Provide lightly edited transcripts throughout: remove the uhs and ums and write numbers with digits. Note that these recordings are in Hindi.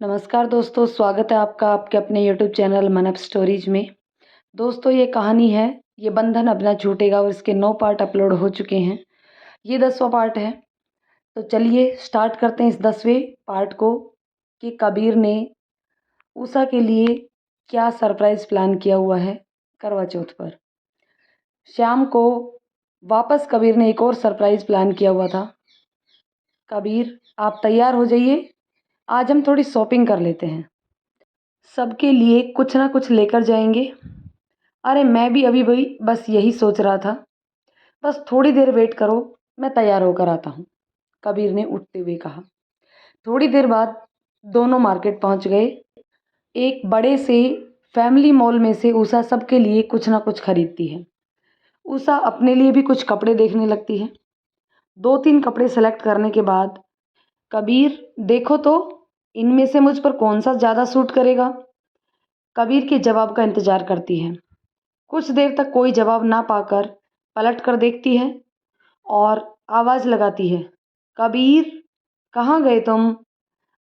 नमस्कार दोस्तों, स्वागत है आपका आपके अपने यूट्यूब चैनल मन अप स्टोरीज में। दोस्तों ये कहानी है, ये बंधन अब ना छूटेगा और इसके 9 पार्ट अपलोड हो चुके हैं। ये 10वां पार्ट है। तो चलिए स्टार्ट करते हैं इस 10वें पार्ट को कि कबीर ने उषा के लिए क्या सरप्राइज़ प्लान किया हुआ है करवा चौथ पर। शाम को वापस कबीर ने एक और सरप्राइज़ प्लान किया हुआ था। कबीर आप तैयार हो जाइए, आज हम थोड़ी शॉपिंग कर लेते हैं। सबके लिए कुछ ना कुछ लेकर जाएंगे। अरे मैं भी अभी भाई बस यही सोच रहा था, बस थोड़ी देर वेट करो, मैं तैयार होकर आता हूँ, कबीर ने उठते हुए कहा। थोड़ी देर बाद दोनों मार्केट पहुँच गए। एक बड़े से फैमिली मॉल में से उषा सबके लिए कुछ ना कुछ खरीदती है। उषा अपने लिए भी कुछ कपड़े देखने लगती है। 2-3 कपड़े सेलेक्ट करने के बाद, कबीर देखो तो इनमें से मुझ पर कौन सा ज़्यादा सूट करेगा। कबीर के जवाब का इंतज़ार करती है। कुछ देर तक कोई जवाब ना पाकर पलट कर देखती है और आवाज़ लगाती है, कबीर कहाँ गए तुम?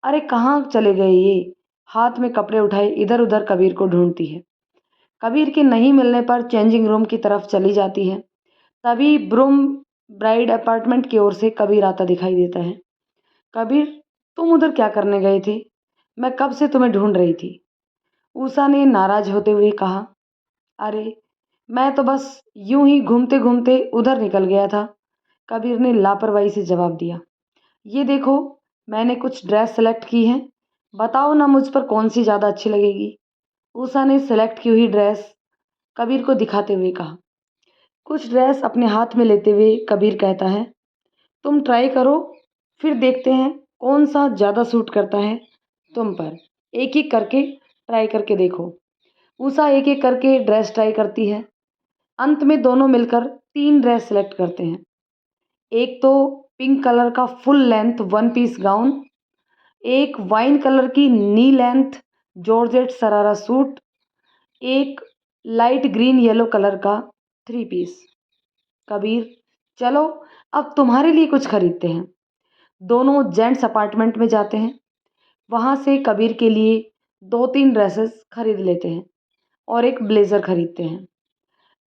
अरे कहाँ चले गए ये? हाथ में कपड़े उठाए इधर उधर कबीर को ढूंढती है। कबीर के नहीं मिलने पर चेंजिंग रूम की तरफ चली जाती है। तभी ब्रूम ब्राइड अपार्टमेंट की ओर से कबीर आता दिखाई देता है। कबीर तुम उधर क्या करने गए थे? मैं कब से तुम्हें ढूंढ रही थी। उषा ने नाराज होते हुए कहा, अरे मैं तो बस यूं ही घूमते घूमते उधर निकल गया था। कबीर ने लापरवाही से जवाब दिया। ये देखो मैंने कुछ ड्रेस सेलेक्ट की है, बताओ ना मुझ पर कौन सी ज़्यादा अच्छी लगेगी। उषा ने सेलेक्ट की हुई ड्रेस कबीर को दिखाते हुए कहा। कुछ ड्रेस अपने हाथ में लेते हुए कबीर कहता है, तुम ट्राई करो, फिर देखते हैं कौन सा ज़्यादा सूट करता है तुम पर। एक एक करके ट्राई करके देखो। उषा एक एक करके ड्रेस ट्राई करती है। अंत में दोनों मिलकर 3 ड्रेस सेलेक्ट करते हैं। एक तो पिंक कलर का full length one piece gown, एक वाइन कलर की knee length georgette sharara suit, एक लाइट ग्रीन येलो कलर का 3 पीस। कबीर चलो अब तुम्हारे लिए कुछ खरीदते हैं। दोनों जेंट्स अपार्टमेंट में जाते हैं। वहाँ से कबीर के लिए 2-3 ड्रेसेस खरीद लेते हैं और एक ब्लेज़र खरीदते हैं।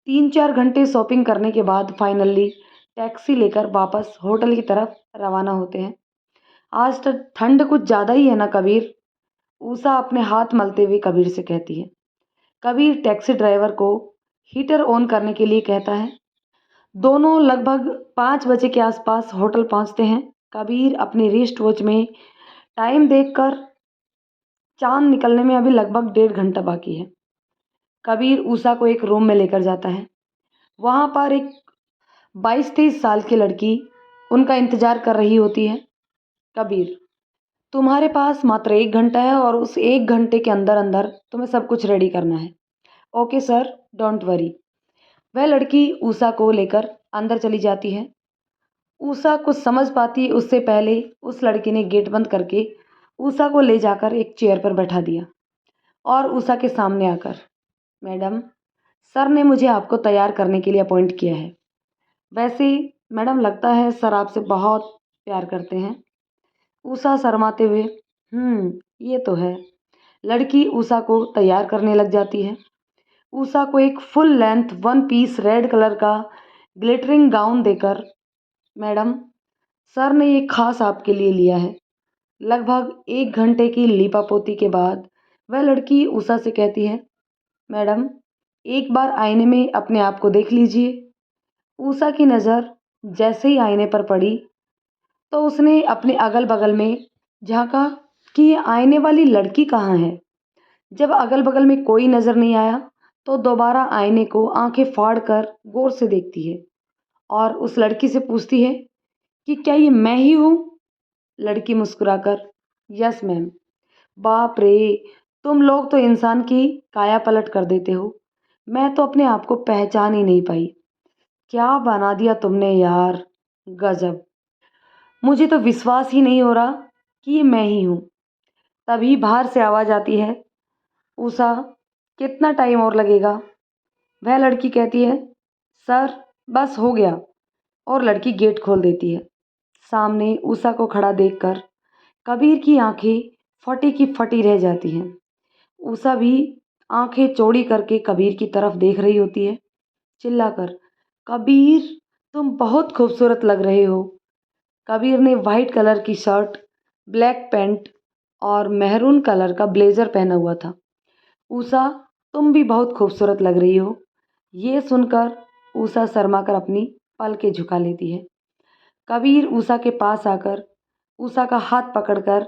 3-4 घंटे शॉपिंग करने के बाद फाइनली टैक्सी लेकर वापस होटल की तरफ रवाना होते हैं। आज तो ठंड कुछ ज़्यादा ही है ना कबीर? उषा अपने हाथ मलते हुए कबीर से कहती है। कबीर टैक्सी ड्राइवर को हीटर ऑन करने के लिए कहता है। दोनों लगभग 5 बजे के आसपास होटल पहुंचते हैं। कबीर अपनी रिस्ट वॉच में टाइम देखकर चांद निकलने में अभी लगभग 1.5 घंटा बाकी है। कबीर उषा को एक रूम में लेकर जाता है। वहाँ पर एक 22-23 साल की लड़की उनका इंतजार कर रही होती है। कबीर तुम्हारे पास मात्र 1 घंटा है और उस 1 घंटे के अंदर अंदर तुम्हें सब कुछ रेडी करना है। Okay sir, don't worry. वह लड़की उषा को लेकर अंदर चली जाती है। उषा कुछ समझ पाती उससे पहले उस लड़की ने गेट बंद करके उषा को ले जाकर एक चेयर पर बैठा दिया और उषा के सामने आकर, मैडम सर ने मुझे आपको तैयार करने के लिए अपॉइंट किया है। वैसे मैडम लगता है सर आपसे बहुत प्यार करते हैं। उषा शर्माते हुए, ये तो है। लड़की उषा को तैयार करने लग जाती है। उषा को एक full length one piece red colour का ग्लिटरिंग गाउन देकर, मैडम सर ने ये खास आपके लिए लिया है। लगभग 1 घंटे की लीपापोती के बाद वह लड़की उषा से कहती है, मैडम एक बार आईने में अपने आप को देख लीजिए। उषा की नज़र जैसे ही आईने पर पड़ी तो उसने अपने अगल बगल में झांका कि ये आईने वाली लड़की कहाँ है। जब अगल बगल में कोई नज़र नहीं आया तो दोबारा आईने को आंखें फाड़ कर गौर से देखती है और उस लड़की से पूछती है कि क्या ये मैं ही हूँ। लड़की मुस्कुराकर, यस मैम। बाप रे, तुम लोग तो इंसान की काया पलट कर देते हो। मैं तो अपने आप को पहचान ही नहीं पाई। क्या बना दिया तुमने यार, गजब। मुझे तो विश्वास ही नहीं हो रहा कि ये मैं ही हूँ। तभी बाहर से आवाज़ आती है, उषा कितना टाइम और लगेगा। वह लड़की कहती है, सर बस हो गया, और लड़की गेट खोल देती है। सामने उषा को खड़ा देखकर कबीर की आंखें फटी की फटी रह जाती हैं। उषा भी आंखें चौड़ी करके कबीर की तरफ देख रही होती है, चिल्लाकर, कबीर तुम बहुत खूबसूरत लग रहे हो। कबीर ने वाइट कलर की शर्ट, ब्लैक पैंट और मेहरून कलर का ब्लेजर पहना हुआ था। उषा तुम भी बहुत खूबसूरत लग रही हो। ये सुनकर उषा शर्मा कर अपनी पलकें झुका लेती है। कबीर उषा के पास आकर उषा का हाथ पकड़कर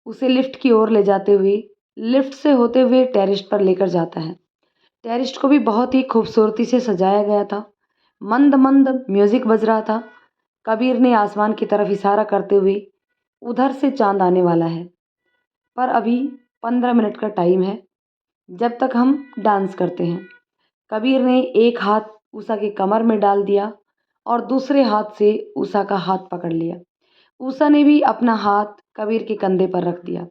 उसे लिफ्ट की ओर ले जाते हुए लिफ्ट से होते हुए टेरेस पर लेकर जाता है। टेरेस को भी बहुत ही खूबसूरती से सजाया गया था। मंद मंद म्यूजिक बज रहा था। कबीर ने आसमान की तरफ इशारा करते हुए, उधर से चांद आने वाला है, पर अभी 15 मिनट का टाइम है, जब तक हम डांस करते हैं। कबीर ने एक हाथ उषा के कमर में डाल दिया और दूसरे हाथ से उषा का हाथ पकड़ लिया। उषा ने भी अपना हाथ कबीर के कंधे पर रख दिया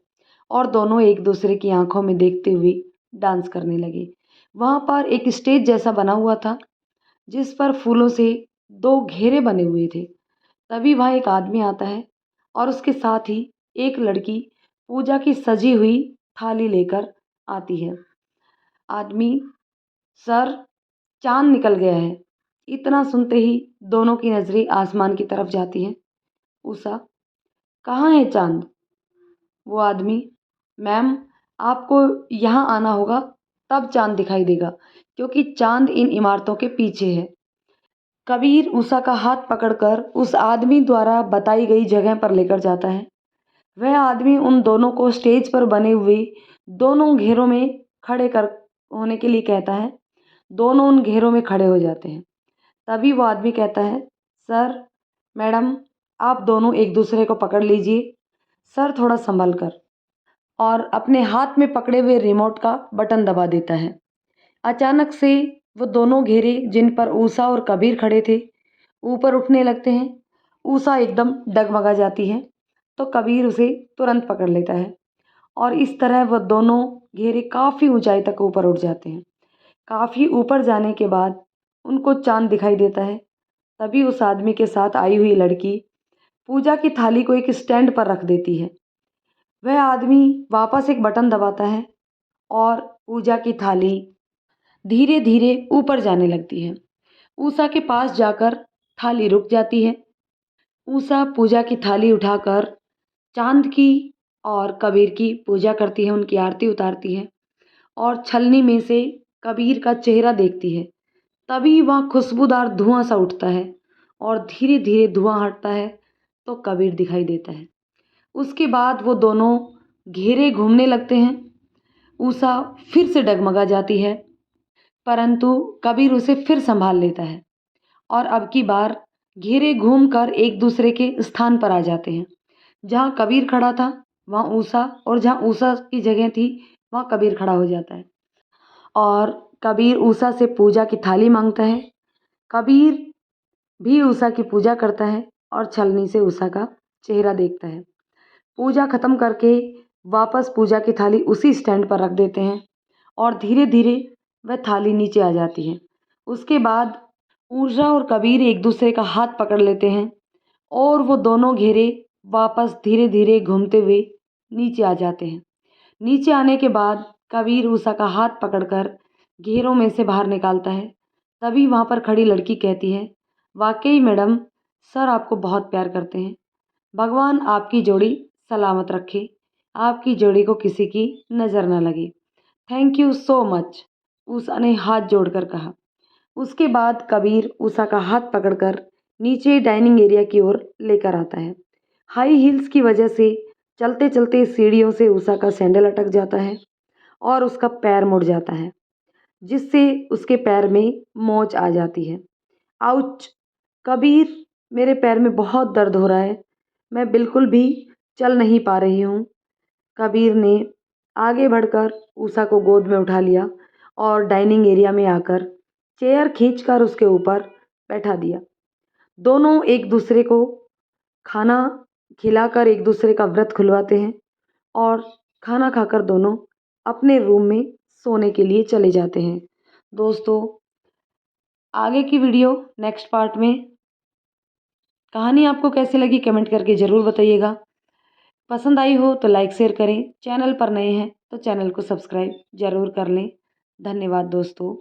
और दोनों एक दूसरे की आंखों में देखते हुए डांस करने लगे। वहाँ पर एक स्टेज जैसा बना हुआ था, जिस पर फूलों से 2 घेरे बने हुए थे। तभी वहाँ एक आदमी आता है और उसके साथ ही एक लड़की पूजा की सजी हुई थाली लेकर आती है। आदमी, सर, चांद निकल गया है। इतना सुनते ही दोनों की नजरें आसमान की तरफ जाती हैं। उषा, कहाँ है चांद? वो आदमी, मैम, आपको यहाँ आना होगा, तब चांद दिखाई देगा, क्योंकि चांद इन इमारतों के पीछे है। कबीर उषा का हाथ पकड़कर उस आदमी द्वारा बताई गई जगह पर लेकर जाता है। वह आदमी उन दोनों को स्टेज पर बने हुए दोनों घेरों में खड़े कर होने के लिए कहता है। दोनों उन घेरों में खड़े हो जाते हैं। तभी वो आदमी कहता है, सर, मैडम, आप दोनों एक दूसरे को पकड़ लीजिए। सर थोड़ा संभल कर, और अपने हाथ में पकड़े हुए रिमोट का बटन दबा देता है। अचानक से वो दोनों घेरे जिन पर उषा और कबीर खड़े थे ऊपर उठने लगते हैं। उषा एकदम डगमगा जाती है, तो कबीर उसे तुरंत पकड़ लेता है और इस तरह वह दोनों घेरे काफ़ी ऊंचाई तक ऊपर उठ जाते हैं। काफ़ी ऊपर जाने के बाद उनको चांद दिखाई देता है। तभी उस आदमी के साथ आई हुई लड़की पूजा की थाली को एक स्टैंड पर रख देती है। वह आदमी वापस एक बटन दबाता है और पूजा की थाली धीरे धीरे ऊपर जाने लगती है। उषा के पास जाकर थाली रुक जाती है। उषा पूजा की थाली उठाकर चांद की और कबीर की पूजा करती है, उनकी आरती उतारती है और छलनी में से कबीर का चेहरा देखती है। तभी वहाँ खुशबूदार धुआं सा उठता है और धीरे धीरे धुआं हटता है, तो कबीर दिखाई देता है। उसके बाद वो दोनों घेरे घूमने लगते हैं। उषा फिर से डगमगा जाती है, परंतु कबीर उसे फिर संभाल लेता है और अब की बार घेरे घूमकर एक दूसरे के स्थान पर आ जाते हैं। जहाँ कबीर खड़ा था वहाँ उषा, और जहाँ उषा की जगह थी वहाँ कबीर खड़ा हो जाता है और कबीर उषा से पूजा की थाली मांगता है। कबीर भी उषा की पूजा करता है और छलनी से उषा का चेहरा देखता है। पूजा खत्म करके वापस पूजा की थाली उसी स्टैंड पर रख देते हैं और धीरे धीरे वह थाली नीचे आ जाती है। उसके बाद उषा और कबीर एक दूसरे का हाथ पकड़ लेते हैं और वो दोनों घेरे वापस धीरे धीरे घूमते हुए नीचे आ जाते हैं। नीचे आने के बाद कबीर उषा का हाथ पकड़कर घेरों में से बाहर निकालता है। तभी वहाँ पर खड़ी लड़की कहती है, वाकई मैडम, सर आपको बहुत प्यार करते हैं। भगवान आपकी जोड़ी सलामत रखे, आपकी जोड़ी को किसी की नज़र न लगे। Thank you so much, Usha ने हाथ जोड़कर कहा। उसके बाद कबीर उषा का हाथ पकड़कर नीचे डाइनिंग एरिया की ओर लेकर आता है। हाई हील्स की वजह से चलते चलते सीढ़ियों से उषा का सैंडल अटक जाता है और उसका पैर मुड़ जाता है, जिससे उसके पैर में मोच आ जाती है। आउच! कबीर, मेरे पैर में बहुत दर्द हो रहा है, मैं बिल्कुल भी चल नहीं पा रही हूँ। कबीर ने आगे बढ़कर उषा को गोद में उठा लिया और डाइनिंग एरिया में आकर चेयर खींचकर उसके ऊपर बैठा दिया। दोनों एक दूसरे को खाना खिलाकर एक दूसरे का व्रत खुलवाते हैं और खाना खाकर दोनों अपने रूम में सोने के लिए चले जाते हैं। दोस्तों, आगे की वीडियो नेक्स्ट पार्ट में कहानी आपको कैसी लगी कमेंट करके ज़रूर बताइएगा। पसंद आई हो तो लाइक शेयर करें। चैनल पर नए हैं तो चैनल को सब्सक्राइब ज़रूर कर लें। धन्यवाद दोस्तों।